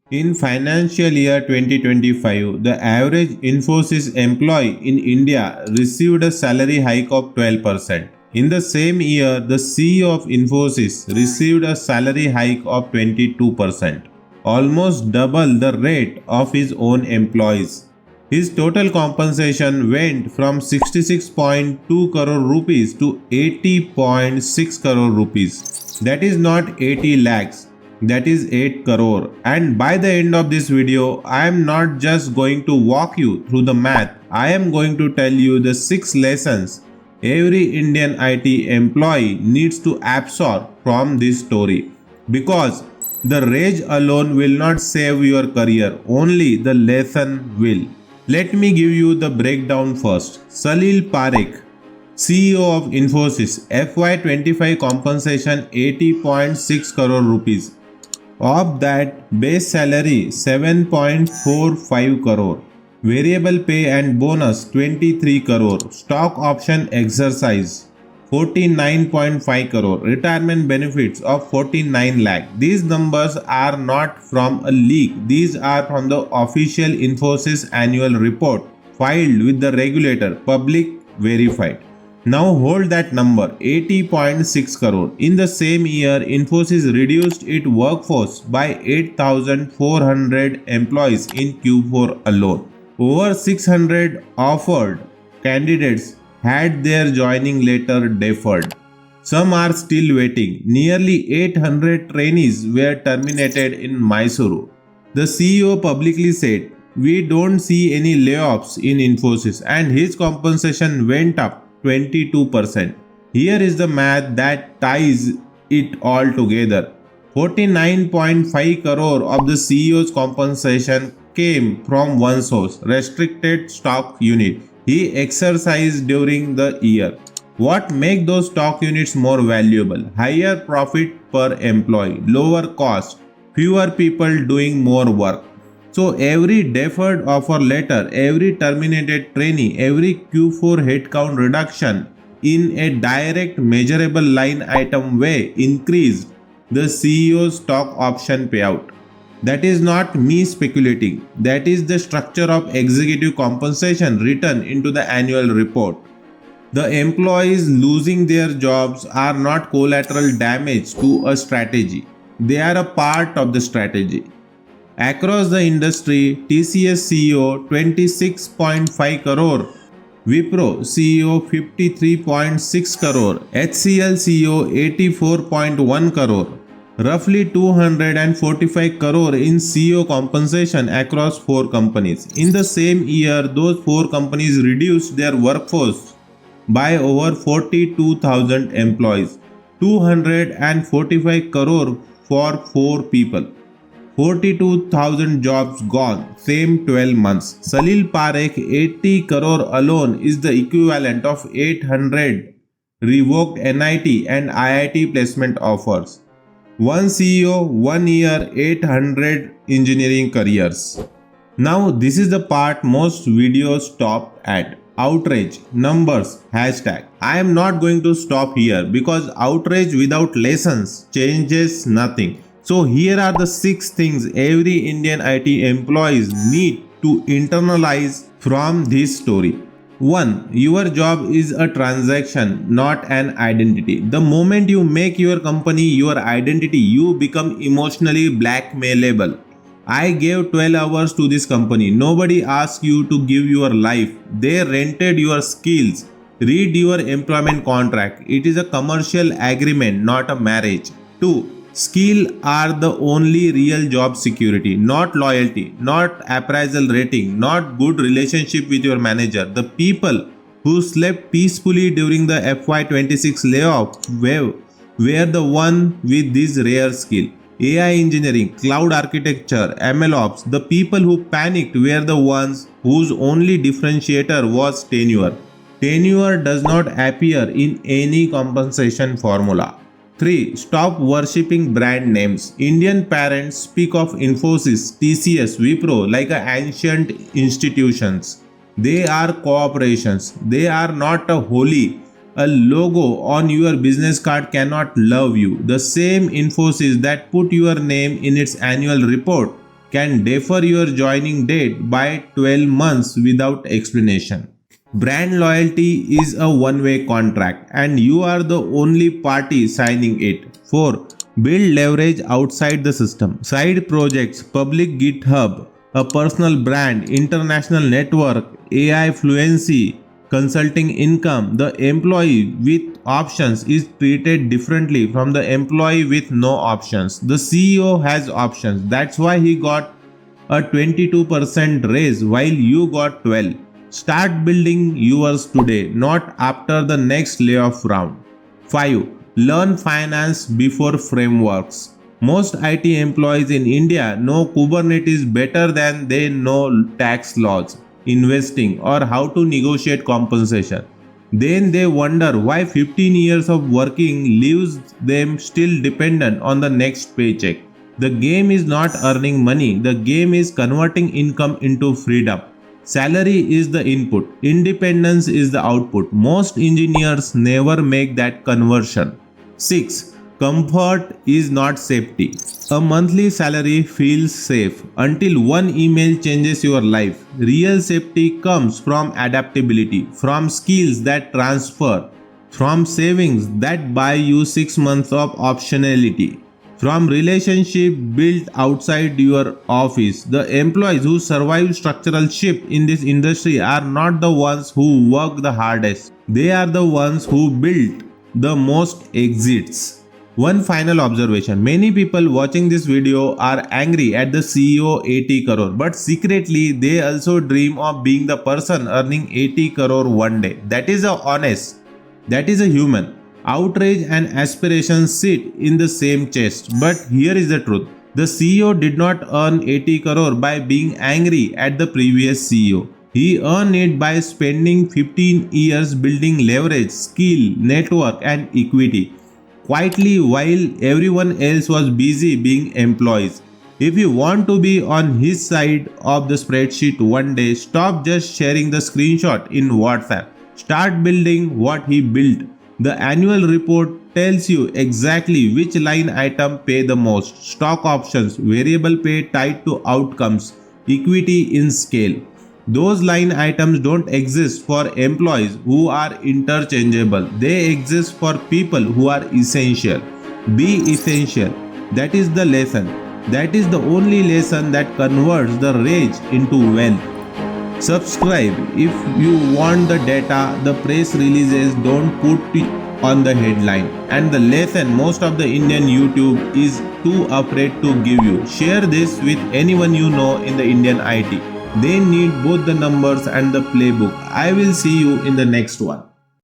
In financial year 2025, the average Infosys employee in India received a salary hike of 12%. In the same year, the CEO of Infosys received a salary hike of 22%, almost double the rate of his own employees. His total compensation went from 66.2 crore rupees to 80.6 crore rupees. That is not 80 lakhs, that is 8 crore. And by the end of this video, I am not just going to walk you through the math, I am going to tell you the 6 lessons every Indian IT employee needs to absorb from this story. Because the rage alone will not save your career, only the lesson will. Let me give you the breakdown first. Salil Parekh, CEO of Infosys, FY25 compensation 80.6 crore rupees. Of that, base salary 7.45 crore, variable pay and bonus 23 crore, stock option exercise 49.5 crore, retirement benefits of 49 lakh. These numbers are not from a leak, these are from the official Infosys annual report filed with the regulator, public verified. Now hold that number 80.6 crore. In the same year, Infosys reduced its workforce by 8,400 employees in Q4 alone. Over 600 offered candidates had their joining letter deferred. Some are still waiting. Nearly 800 trainees were terminated in Mysuru. The CEO publicly said, "We don't see any layoffs in Infosys," and his compensation went up 22%. Here is the math that ties it all together. 49.5 crore of the CEO's compensation came from one source, restricted stock unit he exercised during the year. What makes those stock units more valuable? Higher profit per employee, lower cost, fewer people doing more work. So every deferred offer letter, every terminated trainee, every Q4 headcount reduction in a direct measurable line item way increased the CEO's stock option payout. That is not me speculating. That is the structure of executive compensation written into the annual report. The employees losing their jobs are not collateral damage to a strategy. They are a part of the strategy. Across the industry, TCS CEO 26.5 crore, Wipro CEO 53.6 crore, HCL CEO 84.1 crore, roughly 245 crore in CEO compensation across 4 companies. In the same year, those 4 companies reduced their workforce by over 42,000 employees, 245 crore for 4 people. 42,000 jobs gone, same 12 months. Salil Parekh 80 crore alone is the equivalent of 800 revoked NIT and IIT placement offers. One CEO, 1 year, 800 engineering careers. Now this is the part most videos stop at. Outrage, numbers, hashtag. I am not going to stop here because outrage without lessons changes nothing. So here are the 6 things every Indian IT employees need to internalize from this story. 1. Your job is a transaction, not an identity. The moment you make your company your identity, you become emotionally blackmailable. I gave 12 hours to this company. Nobody asked you to give your life. They rented your skills. Read your employment contract. It is a commercial agreement, not a marriage. 2. Skill are the only real job security, not loyalty, not appraisal rating, not good relationship with your manager. The people who slept peacefully during the FY26 layoff were the one with this rare skill. AI engineering, cloud architecture, MLOps, the people who panicked were the ones whose only differentiator was tenure. Tenure does not appear in any compensation formula. 3. Stop worshipping brand names. Indian parents speak of Infosys, TCS, Wipro like ancient institutions. They are corporations. They are not a holy. A logo on your business card cannot love you. The same Infosys that put your name in its annual report can defer your joining date by 12 months without explanation. Brand loyalty is a one-way contract and you are the only party signing it. 4. Build leverage outside the system. Side projects, public GitHub, a personal brand, international network, AI fluency, consulting income. The employee with options is treated differently from the employee with no options. The CEO has options. That's why he got a 22% raise while you got 12. Start building yours today, not after the next layoff round. 5. Learn finance before frameworks. Most IT employees in India know Kubernetes better than they know tax laws, investing, or how to negotiate compensation. Then they wonder why 15 years of working leaves them still dependent on the next paycheck. The game is not earning money, the game is converting income into freedom. Salary is the input, independence is the output. Most engineers never make that conversion. 6. Comfort is not safety. A monthly salary feels safe until one email changes your life. Real safety comes from adaptability, from skills that transfer, from savings that buy you 6 months of optionality, from relationship built outside your office. The employees who survive structural shift in this industry are not the ones who work the hardest. They are the ones who built the most exits. One final observation. Many people watching this video are angry at the CEO 80 crore, but secretly they also dream of being the person earning 80 crore one day. That is a honest. That is a human. Outrage and aspiration sit in the same chest. But here is the truth. The CEO did not earn 80 crore by being angry at the previous CEO. He earned it by spending 15 years building leverage, skill, network and equity, quietly while everyone else was busy being employees. If you want to be on his side of the spreadsheet one day, stop just sharing the screenshot in WhatsApp. Start building what he built. The annual report tells you exactly which line item pay the most. Stock options, variable pay tied to outcomes, equity in scale. Those line items don't exist for employees who are interchangeable. They exist for people who are essential. Be essential. That is the lesson. That is the only lesson that converts the rage into wealth. Subscribe if you want the data the press releases don't put on the headline, and the lesson most of the Indian YouTube is too afraid to give you. Share this with anyone you know in the Indian IT. They need both the numbers and the playbook. I will see you in the next one.